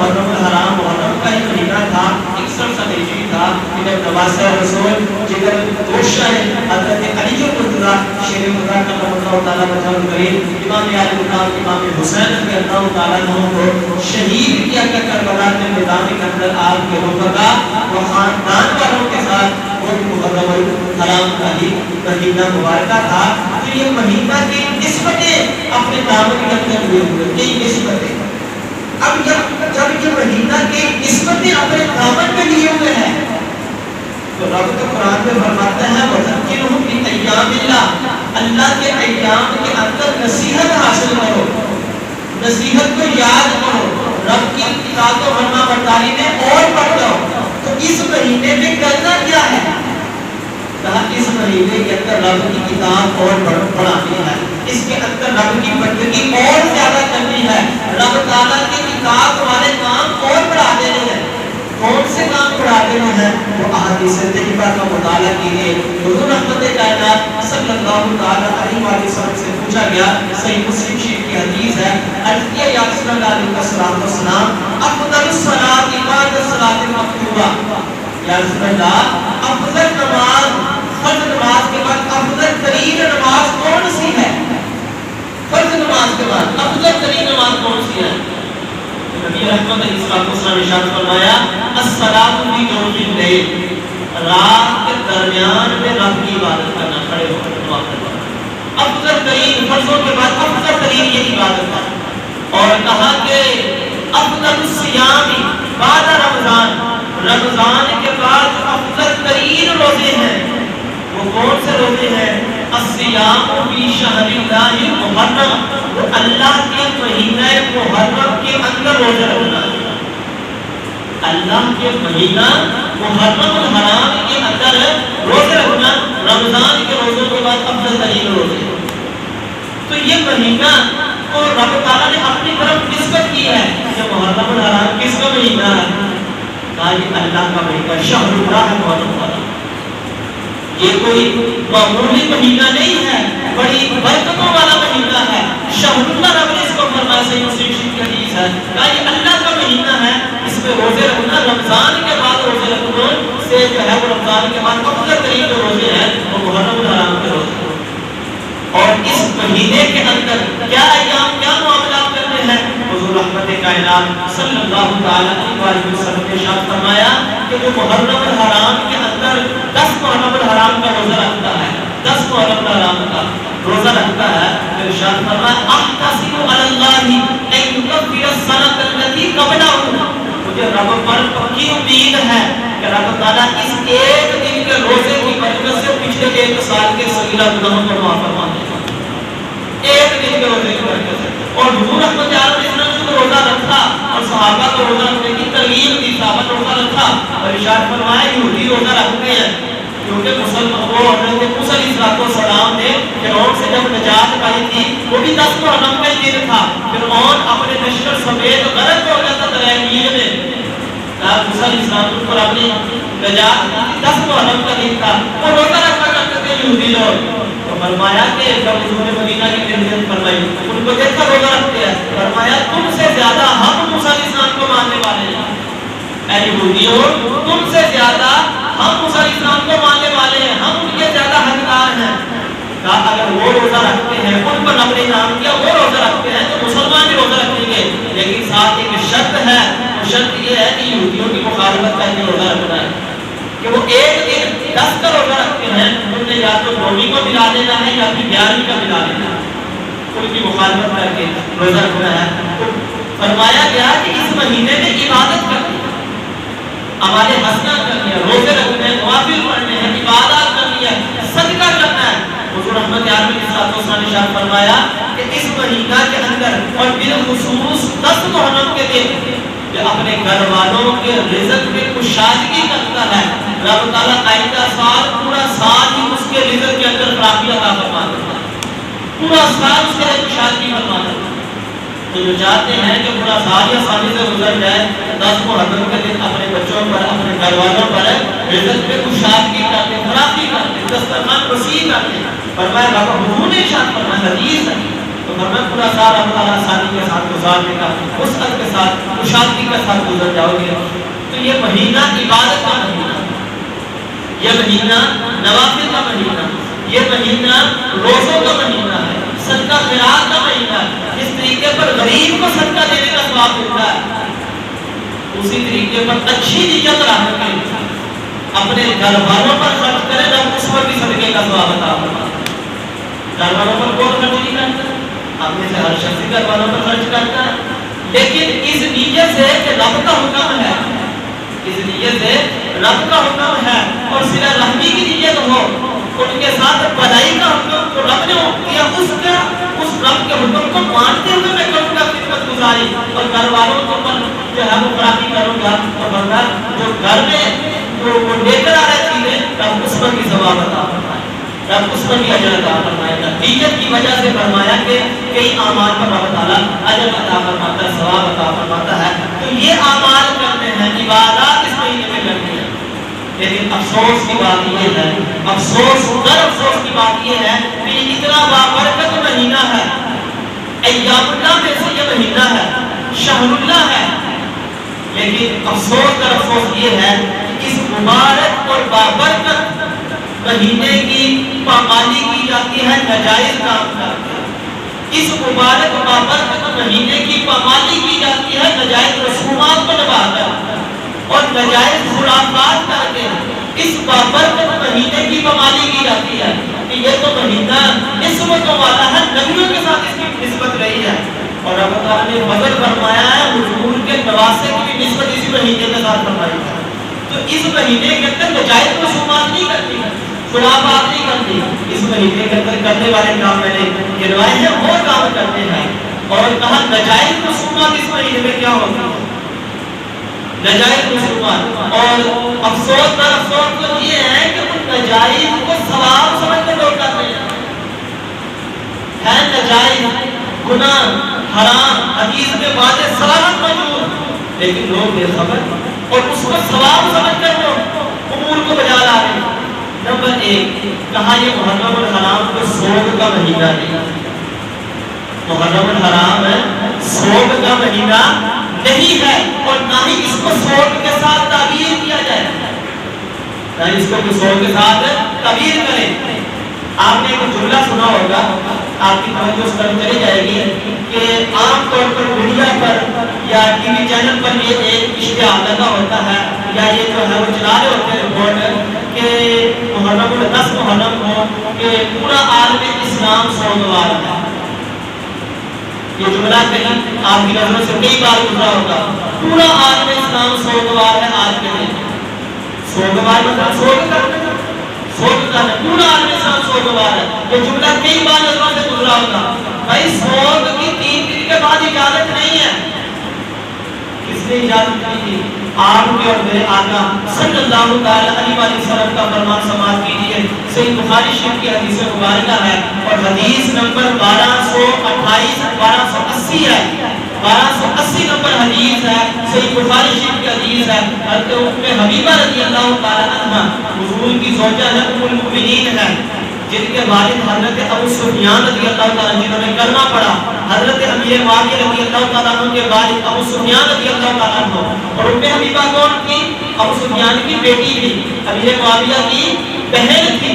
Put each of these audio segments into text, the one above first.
محرم الحرام محرم کا ہی مہینہ تھا 61 ہجری تھا کہ جب نواسہ رسول جگر دوشہ حضرت علی المرتضیٰ شیر خدا کا اللہ تعالیٰ وجہ کریم امام علی مقام امام حسین رضی اللہ تعالیٰ عنہ کو شہید کیا کہ کربلا کے میدان کے اندر آپ کے رفقا و خاندان والوں کے ساتھ وہ محرم الحرام کا ہی مہینہ مبارکہ تھا. تو یہ مہینہ کی نسبتیں اپنے نام کے اندر ہوئے ہوئے کئی نسبتیں. اب جب یہ مہینہ کی نسبتیں اپنے دامن میں لیے ہوئے ہیں تو رب کا قرآن میں فرماتا ہے وَذَكِّرْهُمْ بِأَيَّامِ اللَّهِ اللہ کے ایام کے اندر نصیحت حاصل کرو, نصیحت کو یاد کرو, رب کی اطاعت و فرما برداری میں اور بڑھ جاؤ. تو اس مہینے میں کرنا کیا ہے؟ کہا اس مہینے کے اندر رب کی کتاب اور بڑھانی ہے, اس کے اندر رب کی بندگی اور زیادہ کرنی ہے, رب تعالیٰ کی کتاب والے کام اور بڑھا دینے ہیں. کون سے کام بڑھا دینے ہیں؟ وہ احادیث طیبہ کا مطالعہ کیجیے. حضور رحمت کائنات صلی اللہ علیہ وسلم سے پوچھا گیا, صحیح مسلم شریف کی حدیث ہے, عرض کیا یا رسول اللہ علیہ السلام افضل الصلاۃ بعد الصلاۃ المکتوبہ, یا رسول اللہ افضل نماز فرض نماز کے بعد افضل ترین نماز کون سی ہے؟ فرض نماز کے بعد افضل ترین نماز کون سی ہے؟ نبی رحمت علیہ السلام نے ارشاد فرمایا الصلاۃ فی جوف الليل, رات کے درمیان میں رب کی عبادت کرنا, کھڑے ہو کر دعا کرنا. افضل ترین فرضوں کے بعد افضل ترین یہ عبادت ہے. اور کہا کہ افضل الصیام بعد رمضان, رمضان کے بعد افضل ترین روزے ہیں وہ کون سے روزے ہیں؟ الصیام فی شہر اللہ المحرم, وہ اللہ کے مہینہ محرم کے اندر روزہ رکھنا. اللہ کے مہینہ محرم الحرام کے اندر روزہ رکھنا, رمضان کے روزوں کے بعد افضل ترین روزے. تو یہ مہینہ کو رب تعالیٰ نے اپنی طرف نسبت کی ہے کہ محرم الحرام کس کا مہینہ ہے؟ کہا یہ اللہ کا مہینہ شہر اللہ محرم. یہ کوئی معمولی مہینہ نہیں ہے, بڑی برکتوں والا مہینہ ہے. شہر اللہ رب نے اس کو فرمایا, صحیح مسلم شریف کی حدیث ہے, کہا یہ اللہ کا مہینہ ہے, اس میں روزے رکھنا, رمضان کے بعد روزے رکھنا سے جو ہے وہ رمضان کے بعد افضل ترین جو روزے ہیں وہ محرم الحرام کے روزے ہیں. اور اس مہینے کے اندر کیا ایام کیا معاملات کرنے ہیں؟ حضور رحمت کائنات صلی اللہ تعالیٰ علیہ وسلم نے ارشاد فرمایا کہ جو محرم الحرام کے اندر 10 محرم الحرام کا روزہ رکھتا ہے, 10 محرم الحرام کا روزہ رکھتا ہے, تو ارشاد فرمایا احتسب علی اللہ ان یکفر السنۃ التي قبلہ, مجھے رب پر پکی امید ہے کہ رب تعالیٰ اس ایک دن کے روزے کی برکت سے پچھلے 1 سال کے صغیرہ گناہوں کو معاف فرما دے گا. ایک دن کے روزے کی برکت سے. اور حضور رحمت علیہ نے خود روزہ رکھا اور صحابہ کو روزہ رکھنے کی ترغیب دی, صحابہ روزہ رکھا اور ارشاد فرمایا یہودی روزہ رکھتے ہیں کیونکہ مسلمان وہ حضرت موسیٰ علیہ السلام نے فرعون سے جب نجات پائی تھی وہ بھی 10 محرم کا ہی دن تھا. فرعون اپنے لشکر سمیت غرق ہو گیا تھا دریائے نیل میں, موسیٰ علیہ السلام پر اپنی نجات 10 محرم کا دن تھا, وہ روزہ رکھا کرتے تھے یہودی لوگ. تو فرمایا کہ جب حضور نے مدینہ کی تربیت فرمائی ان کو دیکھا روزہ رکھتے ہیں, فرمایا تم سے زیادہ ہم موسیٰ علیہ السلام کو ماننے والے ہیں, اے یہودیوں تم سے زیادہ ہم موسیٰ علیہ السلام کو ماننے والے ہیں, ہم ان کے زیادہ حقدار ہیں. کہا اگر وہ روزہ رکھتے ہیں, ان پر رب نے انعام کیا, وہ روزہ رکھتے ہیں تو مسلمان بھی روزہ رکھیں گے, لیکن ساتھ ایک شرط ہے, وہ شرط یہ ہے کہ یہودیوں کی مخالفت کر کے روزہ رکھنا ہے کہ وہ ایک دن 10 کا روزہ رکھتے ہیں, انہوں نے یا تو 9ویں کو ملا لینا ہے یا پھر 11ویں کا ملا لینا ہے, ان کی مخالفت کر کے روزہ رکھنا ہے. تو فرمایا گیا کہ اس مہینے میں عبادت کرنی ہے, ہمارے حسنات کرنی ہے, روزے رکھنے ہیں, نوافل پڑھنے ہیں, عبادات کرنی ہے, صدقہ کرنا ہے. حضور رحمت عالم کے ساتھ اس نے ارشاد فرمایا کہ اس مہینہ کے اندر اور بالخصوص 10 محرم کے دن جو اپنے گھر والوں کے رزق میں کشادگی کرتا ہے, رب تعالیٰ آئندہ سال پورا سال ہی اس کے رزق کے اندر فراخی عطا فرما دیتا ہے, پورا سال اس کے لیے کشادگی فرما دیتا ہے. تو جو چاہتے ہیں کہ پورا سال یا آسانی سے گزر جائے, 10 محرم کے دن اپنے بچوں پر, اپنے گھر والوں پر رزق میں کشادگی کرتے, فراخی کرتے, دسترخوان وسیع کرتے. فرمایا بابا حضور نے ارشاد فرمایا, حدیث ہے تو فرمایا پورا سال اللہ تعالیٰ آسانی کے ساتھ گزارنے کا، وسعت کے ساتھ، خوشحالی کے ساتھ گزر جاؤ گے۔ تو یہ مہینہ عبادت کا مہینہ، یہ مہینہ نوافل کا مہینہ، یہ مہینہ روزوں کا مہینہ ہے، صدقہ خیرات کا مہینہ ہے۔ جس طریقے پر غریب کو صدقہ دینے کا ثواب ملتا ہے، اسی طریقے پر اچھی نیت رکھ کے اپنے گھر والوں پر خرچ کرے تو اس پر بھی صدقے کا ثواب عطا ہوگا۔ گھر والوں پر کون خرچ نہیں کرتا؟ آپ میں سے ہر شخص گھر والوں پر خرچ کرتا ہے، لیکن اس نیت سے کہ رب کا حکم ہے، اس نیت سے رب کا حکم ہے اور صلہ رحمی کی نیت ہو، ان کے ساتھ بھلائی کا حکم جو رب نے کیا، اس رب کے حکم کو مانتے ہوئے میں کروں گا خدمت گزاری اور گھر والوں کو جو ہے وہ فراہمی کروں گا، اور بندہ جو گھر میں جو وہ لے کر آ رہے چیزیں رب اس پر بھی ثواب عطا فرمائے، رب اس پر بھی اجر عطا فرمائے گا۔ نیت کی وجہ سے فرمایا کہ کئی اعمال پر رب تعالیٰ اجر عطا فرماتا ہے، ثواب عطا فرماتا ہے۔ تو یہ اعمال کرتے ہیں، عبادات اس مہینے میں کرتے ہیں، لیکن افسوس کی بات یہ ہے، افسوس کی بات یہ ہے کہ اتنا بابرکت مہینہ ہے، ایام اللہ میں سے یہ مہینہ ہے، شہر اللہ ہے، لیکن افسوس یہ ہے کہ اس مبارک اور بابرکت مہینے کی پامالی کی جاتی ہے ناجائز کام کر کے، اس مبارک اور بابرکت مہینے کی پامالی کی جاتی ہے ناجائز رسومات کو نبھا کر اور ناجائز خرافات کر کے، اس بابرکت مہینے کی پامالی کی جاتی ہے کہ یہ تو مہینہ نسبتوں والا ہے، نبیوں کے ساتھ اس کی نسبت رہی ہے، اور رب تعالیٰ نے فضل فرمایا ہے حضور کے نواسے کی بھی نسبت اسی مہینے کے ساتھ فرمائی ہے۔ تو اس مہینے کے اندر ناجائز رسومات نہیں کرتی، خرافات نہیں کرتی، اس مہینے کے اندر کرنے والے کام میں نے گنوائے ہیں وہ کام کرتے ہیں، اور کہا ناجائز رسومات اس مہینے میں کیا ہوتی ہے، ناجائز رسومات، اور افسوس تو یہ ہے کہ ان ناجائز کو ثواب سمجھ کر لوگ کرتے ہیں، ہے ناجائز گناہ حرام، حدیث میں واضح صراحت موجود، لیکن لوگ بے خبر اور اس کو ثواب سمجھ کر وہ امور کو بجا لا رہے ہیں۔ نمبر ایک کہا یہ محرم الحرام کو سوگ کا مہینہ نہیں، محرم الحرام ہے سوگ کا مہینہ نہیں ہے، اور نہ ہی اس کو سوگ کے ساتھ تعبیر کیا جائے، نہ ہی اس کو سوگ کے ساتھ تعبیر کریں۔ آپ نے ایک جملہ سنا ہوگا، آپ کی توجہ اس طرف چلی جائے گی کہ عام طور پر میڈیا پر یا ٹی وی چینل پر یہ ایک اشتہار لگا ہوتا ہے، یا یہ جو ہے وہ چلا رہے ہوتے ہیں رپورٹ کہ محرم ال10 محرم ہو کہ پورا عالم اسلام سوگوار ہے۔ یہ جملہ کہیں آپ کی نظروں سے کئی بار گزرا ہوگا، پورا عالم اسلام سوگوار ہے آج کے دن، سوگوار مطلب سوگ کرنا، پورا عالم اسلام سوگوار ہے، یہ جملہ کئی بار نظروں سے گزرا ہوگا۔ بھائی سوگ کی 3 دن کے بعد اجازت نہیں ہے، کس نے اجازت کی تھی؟ آپ کے اور میرے آقا صلی اللہ علیہ وسلم کا فرمان سماعت کیجیے، صحیح بخاری شریف کی حدیث مبارکہ ہے، اور حدیث نمبر 1228 1280 ہے، 1280 نمبر حدیث ہے، صحیح بخاری شریف کی حدیث ہے، حضرت ام حبیبہ رضی اللہ تعالی عنہا حضور کی زوجہ ہے، ام المؤمنین ہے، جن کے والد حضرت ابو سفیان رضی اللہ تعالیٰ جنہوں نے کلمہ پڑھا، حضرت امیر معاویہ رضی اللہ تعالیٰ عنہ کے والد ابو سفیان رضی اللہ تعالیٰ عنہ، اور ام حبیبہ کون تھی؟ ابو سفیان کی بیٹی تھی، امیر معاویہ کی بہن تھی۔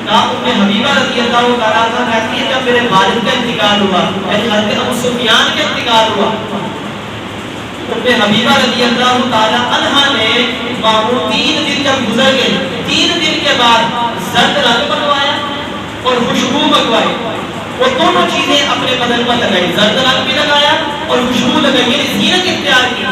ام حبیبہ رضی اللہ تعالیٰ عنہ کہتی ہے جب میرے والد کا انتقال ہوا، یعنی حضرت ابو سفیان کا انتقال ہوا، ام حبیبہ رضی اللہ تعالیٰ عنہ نے 3 دن جب گزر گئے، 3 دن کے بعد زرد رنگ بنوایا اور خوشبو منگوائی، وہ دونوں چیزیں اپنے بدن پر لگائی، زرد رنگ بھی لگایا اور خوشبو لگائی، یعنی زینت اختیار کی،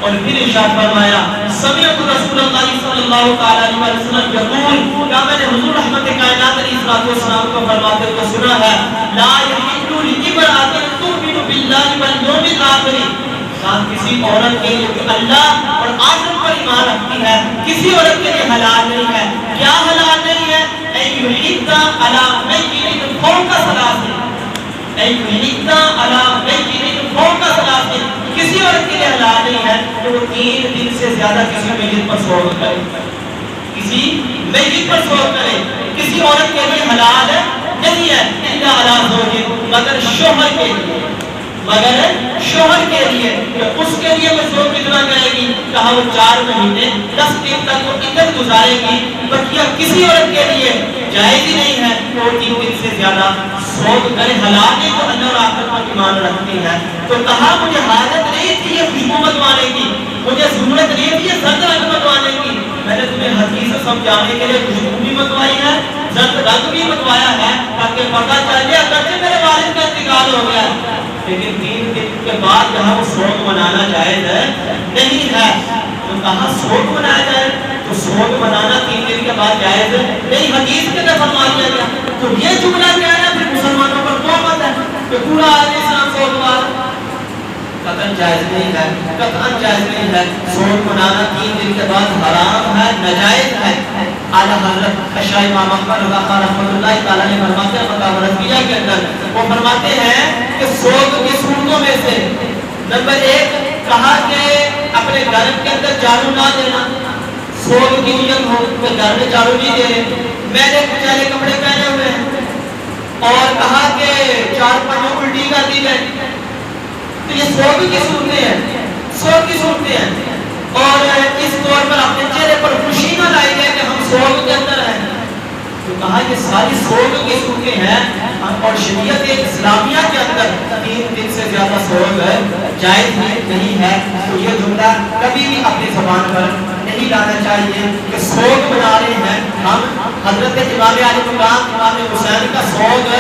اور پھر ارشاد فرمایا سمعت رسول اللہ صلی اللہ علیہ وسلم یقول، کہا میں نے حضور رحمت کائنات علیہ السلام کو فرماتے ہوئے سنا ہے، لا یحل لامرأۃ تؤمن باللہ والیوم الآخر، کسی عورت کے لیے جو اللہ اور آخرت پر ایمان رکھتی ہے کسی عورت کے لیے حلال نہیں ہے۔ کیا حلال نہیں ہے؟ ایہدا علی میت فوق ثلاث، ایہدا علی میت فوق ثلاث، کسی عورت کے لیے حلال نہیں ہے کہ وہ 3 دن سے زیادہ کسی میت پر سوگ کرے، کسی میت پر سوگ کرے، کسی عورت کے لیے حلال نہیں ہے الا علی زوج، مگر شوہر کے لیے، مگر شوہر کے لیے، اس کے لیے وہ زوج کتنا کرے گی؟ کہا وہ 4 مہینے 10 دن تک وہ عدت گزارے گی، بقیہ کسی عورت کے لیے جائز ہی نہیں ہے وہ 3 دن سے زیادہ سوگ کرے، حلال ہے جو اللہ اور آخرت پر ایمان رکھتی ہے۔ تو کہا مجھے حاجت نہیں تھی یہ خوشبو منگوانے کی، مجھے ضرورت نہیں تھی یہ زرد رنگ منگوانے کی، میں نے تمہیں حدیث سمجھانے کے لیے خوشبو بھی منگوائی ہے، زرد رنگ بھی منگوایا ہے، تاکہ پتہ چل جائے اگرچہ میرے والد کا انتقال ہو گیا، لیکن 3 دن کے بعد جہاں وہ سوگ منانا جائز ہے نہیں ہے، تو کہا سوگ منایا جائے، تو سوگ منانا 3 دن کے بعد جائز ہے نہیں، حدیث کے اندر فرما دیا گیا۔ تو یہ جملہ کیا ہے؟ پھر مسلمانوں پر تہمت ہے کہ پورا عالم اسلام سوگ مانا، قطعاً جائز نہیں ہے، قطعاً جائز نہیں ہے، سوگ منانا 3 دن کے بعد حرام ہے، ناجائز ہے۔ اعلیٰ حضرت شاہ امام احمد رضا خان رحمۃ اللہ تعالیٰ نے فرماتے ہیں فتاوی رضویہ کے اندر، وہ فرماتے ہیں کہ سوگ کی صورتوں میں سے نمبر 1 کہا کہ اپنے گھر کے اندر جھاڑو نہ دینا، سوگ کی نیت ہو کہ گھر میں جھاڑو نہیں دے رہے، میلے کچیلے کپڑے پہنے ہوئے ہیں، اور کہا کہ 4 پنجوں الٹی کر دی جائے، تو یہ سوگ کی صورتیں ہیں، سوگ کی صورتیں ہیں، اور اس طور پر اپنے چہرے پر خوشی نہ لائی جائے کہ ہم سوگ کے اندر ہیں، تو کہا یہ ساری سوگ کی صورتیں ہیں، اور شریعت اسلامیہ کے اندر 3 دن سے زیادہ سوگ جائز نہیں ہے۔ تو یہ جملہ کبھی بھی اپنی زبان پر نہیں لانا چاہیے کہ سوگ منا رہے ہیں ہم، حضرت امام علی مقام امام حسین کا سوگ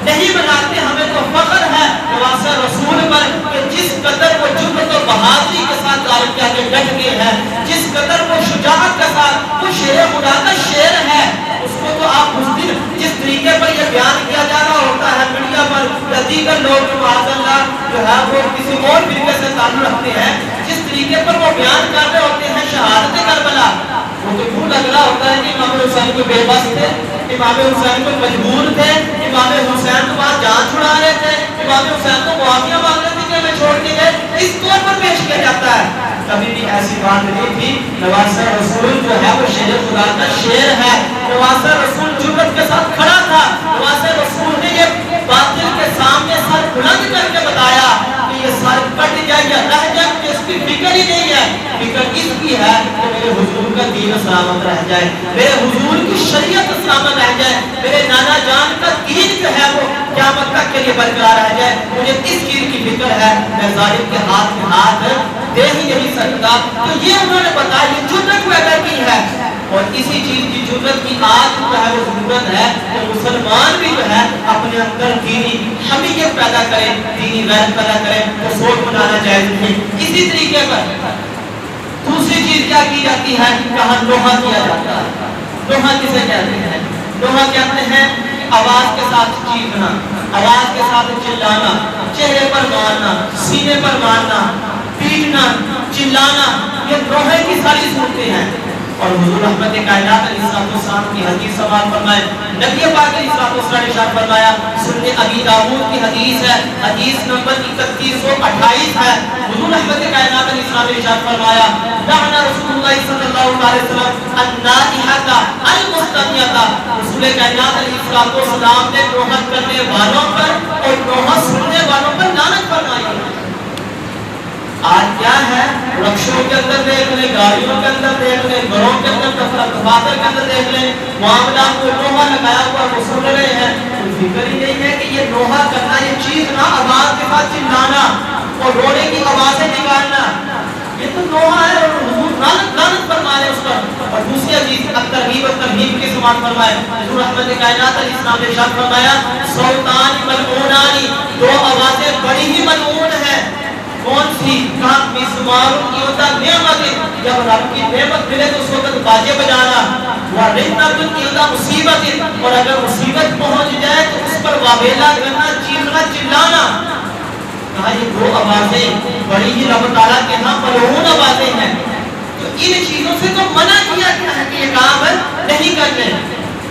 نہیں مناتے، ہمیں تو فخر ہے نواسہ رسول پر کہ جس قدر وہ جرأت و بہادری کے ساتھ دعوت کے آگے ڈٹ گئے ہیں، جس قدر وہ شجاعت کے ساتھ وہ شیر خدا کا شیر ہے، اس کو تو آپ اس دن جس طریقے پر یہ بیان کیا جا رہا ہوتا ہے میڈیا پر، دیگر لوگ معاذ اللہ جو ہے وہ کسی اور فرقے سے تعلق رکھتے ہیں، جس طریقے پر وہ بیان کر رہے ہوتے ہیں شہادت کربلا، وہ تو کیوں لگ رہا ہوتا ہے کہ امام حسین کو بے بس تھے، امام حسین کو مجبور تھے، امام حسین کو بعد جان چھڑا رہے تھے، امام حسین کو معافیاں مانگ رہے تھے کہ ہمیں چھوڑ کے گئے، اس طور پر پیش کیا جاتا ہے۔ کبھی بھی ایسی بات نہیں تھی، نواسہ رسول جو ہے وہ شیر خدا کا شیر ہے، نواسہ رسول جرأت کے ساتھ کھڑا تھا، نواسہ رسول نے یہ باطل کے سامنے سر بلند کر کے بتایا کہ یہ سر کٹ جائے یا رہ جائے، کہ اس کی فکر ہی نہیں ہے، فکر اس کی ہے کہ میرے حضور کا دین سلامت رہ جائے، میرے حضور کی شریعت سلامت رہ جائے، میرے نانا جان کا دین جو ہے وہ قیامت تک کے لیے برقرار رہ جائے، مجھے اس چیز کی فکر ہے، میں ظالم کے ہاتھ میں ہاتھ دے ہی نہیں سکتا۔ تو یہ انہوں نے بتایا، یہ جرأت پیدا کی ہے، اور اسی چیز کی جرأت کی آج جو ہے وہ ضرورت ہے کہ مسلمان بھی جو ہے اپنے اندر دینی حمیت پیدا کرے، دینی غیرت پیدا کرے، تو سوگ منانا جائز نہیں۔ اسی طریقے پر دوسری چیز کیا کی جاتی ہے؟ کہاں لوہا کیا جاتا ہے۔ لوہا کسے کہتے ہیں؟ لوہا کہتے ہیں آواز کے ساتھ چیخنا، آواز کے ساتھ چلانا، چہرے پر مارنا، سینے پر مارنا، پیٹنا، چلانا، یہ لوہے کی ساری صورتیں ہیں۔ اور حضور رحمت کائنات علیہ السلام کی حدیث سماعت فرمائے، نبی پاک علیہ السلام نے ارشاد فرمایا، سنن ابی داؤد کی حدیث ہے، حدیث نمبر 3128 ہے، حضور رحمت کائنات علیہ السلام نے ارشاد فرمایا، لعن رسول اللہ صلی اللہ علیہ وسلم النائحۃ المستمیۃ، رسول کائنات علیہ السلام نے نوحت کرنے والوں پر اور نوحت سننے والوں پر لعنت فرمائی۔ آج کیا ہے؟ رکشوں کے اندر دیکھ لیں، گاڑیوں کے اندر دیکھ لیں، گھروں کے اندر، دفاتر کے اندر دیکھ لیں، معاملات کو لوہا لگایا ہوا وہ سن رہے ہیں، کوئی فکر ہی نہیں ہے کہ یہ لوہا کرنا، یہ چیخنا، آواز کے ساتھ چلانا اور رونے کی آوازیں نکالنا، یہ تو لوہا ہے، اور حضور لعنت فرما رہے اس پر۔ اور دوسری حدیث الترغیب والترہیب کی سماعت فرمائے، حضور رحمت کائنات علیہ السلام نے ارشاد فرمایا، صوتان ملعونان، 2 آوازیں بڑی ہی ملعون ہیں، کون سی؟ کہا مسمار یوتا نعمت، جب رب کی نعمت ملے تو اس وقت باجے بجانا، ورنت یوتا مصیبت، اور اگر مصیبت پہنچ جائے تو اس پر واویلا کرنا، چیخنا، چلانا۔ کہا یہ 2 آوازیں بڑی ہی رب تعالیٰ کے ہاں ملعون آوازیں ہیں، تو ان چیزوں سے تو منع کیا گیا ہے کہ یہ کام نہیں کرنے۔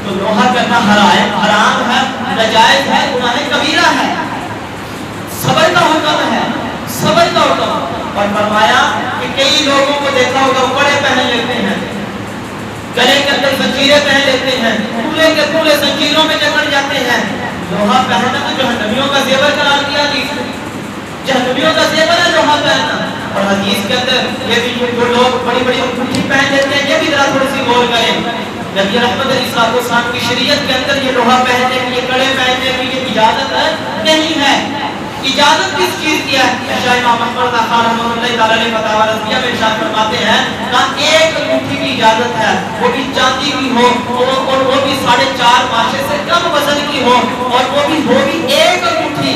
تو لوہا کرنا حرام ہے، ناجائز ہے، گناہ کبیرہ ہے، صبر کا حکم ہے، صبر کا حکم۔ اور فرمایا کہ کئی لوگوں کو دیکھا ہوگا بڑے پہن لیتے ہیں، گلے کے اندر زنجیریں پہن لیتے ہیں، پورے کے پورے زنجیروں میں جکڑ جاتے ہیں. لوہا پہننا تو جہنمیوں کا زیور قرار دیا گیا، جہنمیوں کا زیور ہے لوہا پہننا. اور حدیث کے اندر یہ بھی جو لوگ بڑی بڑی انگوٹھی پہن لیتے ہیں، یہ بھی ذرا تھوڑی سی غور کریں. نبی رحمت علیہ السلام کی شریعت کے اندر یہ لوہا پہننے کی، یہ کڑے پہننے کی یہ اجازت نہیں ہے. اجازت کس چیز کی ہے؟ شاہ امام احمد خان رحمۃ اللہ تعالی علیہ فتاوی رضویہ میں ارشاد فرماتے ہیں کہ ایک انگوٹھی کی اجازت ہے، وہ بھی چاندی کی ہو اور وہ بھی 4.5 ماشے سے کم وزن کی ہو، اور وہ بھی ایک انگوٹھی،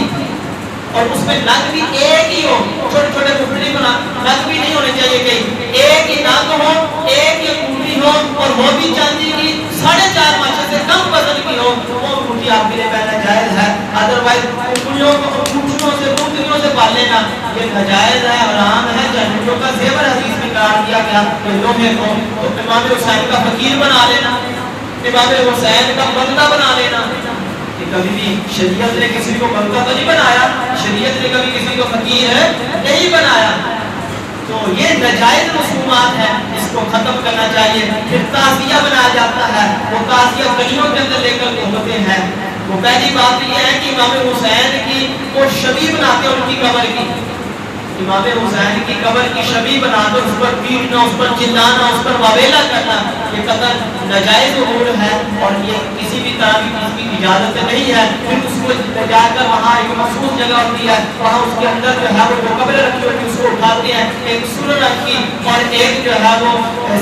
اور اس میں نگ بھی ایک ہی ہو. چھوٹے چھوٹے مٹری بنا نگ بھی نہیں ہونے چاہیے، کہیں ایک ہی نگ ہو، ایک ہی انگوٹھی ہو، اور وہ بھی چاندی کی 4.5 ماشے سے کم وزن کی ہو، وہ انگوٹھی آپ کے لیے پہننا جائز ہے. ادروائز انگلیوں سے پال لینا یہ ناجائز ہے، حرام ہے. جہنمیوں کا زیور حدیث میں قرار دیا گیا کہ لوہے کو تو امام حسین کا فقیر بنا لینا، امام حسین کا بندہ بنا لینا. کبھی بھی شریعت نے کسی کو بندہ تو نہیں بنایا، شریعت نے کبھی کسی کو فقیر نہیں بنایا. تو یہ ناجائز رسومات ہیں، اس کو ختم کرنا چاہیے. پھر تعزیہ بنایا جاتا ہے، وہ تعزیہ گلیوں کے اندر لے کر ہوتے ہیں. وہ پہلی بات یہ ہے کہ امام حسین کی وہ شبیہ بناتے ہیں، ان کی قبر کی، امام حسین کی قبر کی شبیہ بنا کر اس پر پیٹنا، اس پر چلانا، اس پر واویلا کرنا، یہ قطعاً ناجائز امور ہے، اور یہ کسی بھی طرح کی اس کی اجازت نہیں ہے. پھر اس کو جا کر وہاں ایک مخصوص جگہ ہوتی ہے، وہاں اس کے اندر جو ہے وہ قبر رکھی ہوتی ہے، اس کو اٹھاتے ہیں. ایک سرخ رنگ کی اور ایک جو ہے وہ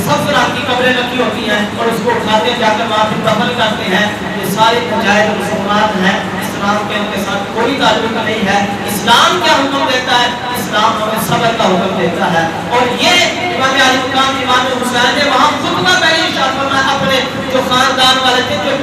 سبز رنگ کی قبریں رکھی ہوتی ہیں، اور اس کو اٹھاتے ہیں، جا کر وہاں پھر دفن کرتے ہیں. یہ سارے ناجائز رسومات ہیں، اسلام کے ان کے ساتھ کوئی تعلق نہیں ہے. اسلام کیا حکم دیتا ہے؟ اسلام ہمیں صبر کا حکم دیتا ہے. اور یہ امام علی مقام امام حسین نے وہاں خطبہ پہلے ارشاد فرمایا، اپنے جو خاندان والے تھے، جو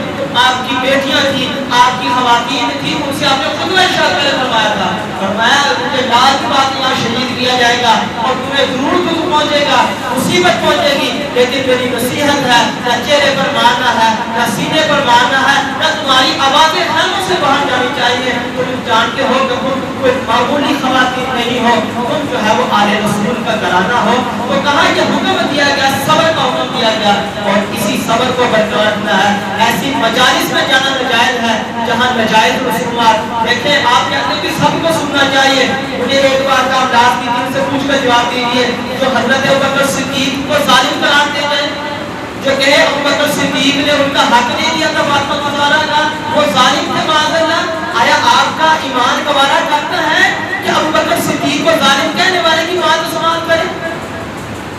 آپ کی بیٹیاں تھیں، آپ کی خواتین تھیں، ان سے آپ نے خطبہ ارشاد پہلے فرمایا تھا. فرمایا تجھے لال کی بات یہاں شہید کیا جائے گا اور تمہیں ضرور دکھ پہنچے گا، مصیبت پہنچے گی، لیکن میری نصیحت ہے، نہ چہرے پر مارنا ہے، نہ سینے پر مارنا ہے، نہ تمہاری آوازیں خیموں سے باہر جانی چاہیے. تم جانتے ہو کہ تم کوئی معمولی خواتین نہیں ہو، تم جو ہے وہ آل رسول کا گھرانہ ہو. تو کہا یہ حکم دیا گیا، صبر کا حکم دیا گیا، اور اسی صبر کو برقرار رکھنا ہے. ایسی مجالس میں جانا ناجائز ہے جہاں ناجائز رسومات. دیکھیں آپ کہتے ہیں کہ سب کو سننا چاہیے، مجھے ایک بار کا انداز کی دن سے پوچھ کر جواب دیجیے. جو حضرت ابوبکر صدیق کو ظالم قرار دیتے ہیں، جو کہ ابوبکر صدیق نے ان کا حق نہیں دیا تھا فاطمہ زہرا کا، وہ ظالم تھے معاذ اللہ. آیا آپ کا ایمان گوارا کرتا ہے کہ ابوبکر صدیق کو ظالم کہنے والے کی بات سماعت کرے؟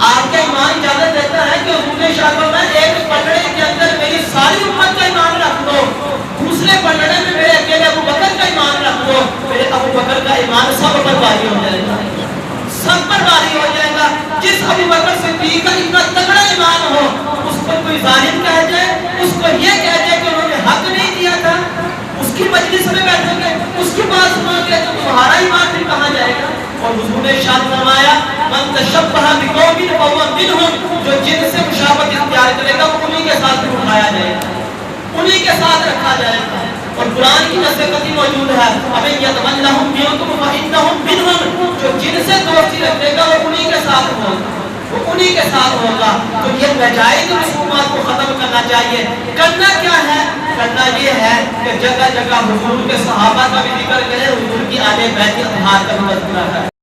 آپ کا ایمان اجازت دیتا ہے کہ حضور نے ارشاد فرمایا ایک پلڑے کے اندر میری ساری امت کا ایمان رکھ دو، دوسرے پلڑے میں میرے اکیلے ابوبکر کا ایمان رکھ دو، میرے ابوبکر کا ایمان سب پر بھاری ہو جائے گا، سب پر بھاری ہو جائے گا. جس ابوبکر صدیق کا اتنا تگڑا ایمان ہو، اس پر کوئی ظالم کہہ جائے، اس کو یہ کہہ جائے کہ انہوں نے حق نہیں دیا تھا، اس کی مجلس میں بیٹھو گے، اس کی بات سنو گے، تو تمہارا ایمان پھر کہاں جائے گا؟ اور حضور نے ارشاد فرمایا من تشبہ بقوم فہو منہم، جو جن سے مشابہت اختیار کرے گا وہ انہی کے ساتھ اٹھایا جائے گا، انہی کے ساتھ رکھا جائے گا. اور قرآن کی نصیحت موجود ہے، ہمیں یتولہم منکم فانہم منہم، جو جن سے دوستی رکھے گا وہ انہی کے ساتھ ہوگا، وہ انہی کے ساتھ ہوگا. تو یہ ناجائز رسومات کو ختم کرنا چاہیے. کرنا کیا ہے؟ کرنا یہ ہے کہ جگہ جگہ حضور کے صحابہ کا بھی ذکر کرے، حضور کی آل بیت اطہار کا بھی تذکرہ کرے.